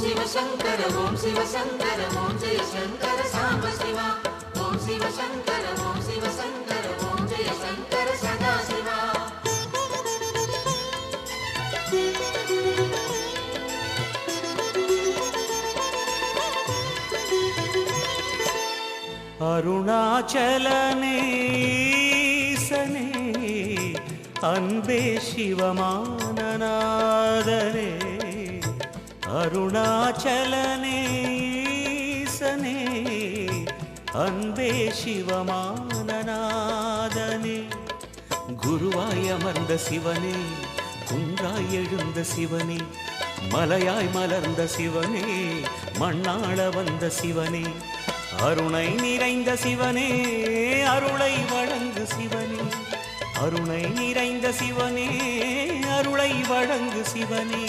शिव शंकर ओम शिव शंकर ओम जय शंकर सांब शिवा ओम शिव शंकर ओम शिव शंकर ओम जय शंकर सदा शिवा अरुणाचलने सने अன்பे शिवमाननादने अरुणाचलने सने अன்பे शिवमाननादने गुरुवाय अमर्ந்த சிவனே குன்றாய் எழுந்த சிவனே மலையாய் மலர்ந்த சிவனே மண்ணாள வந்த சிவனே அருணை நிறைந்த சிவனே அருளை வழங்கு சிவனே அருணை நிறைந்த சிவனே அருளை வழங்கு சிவனே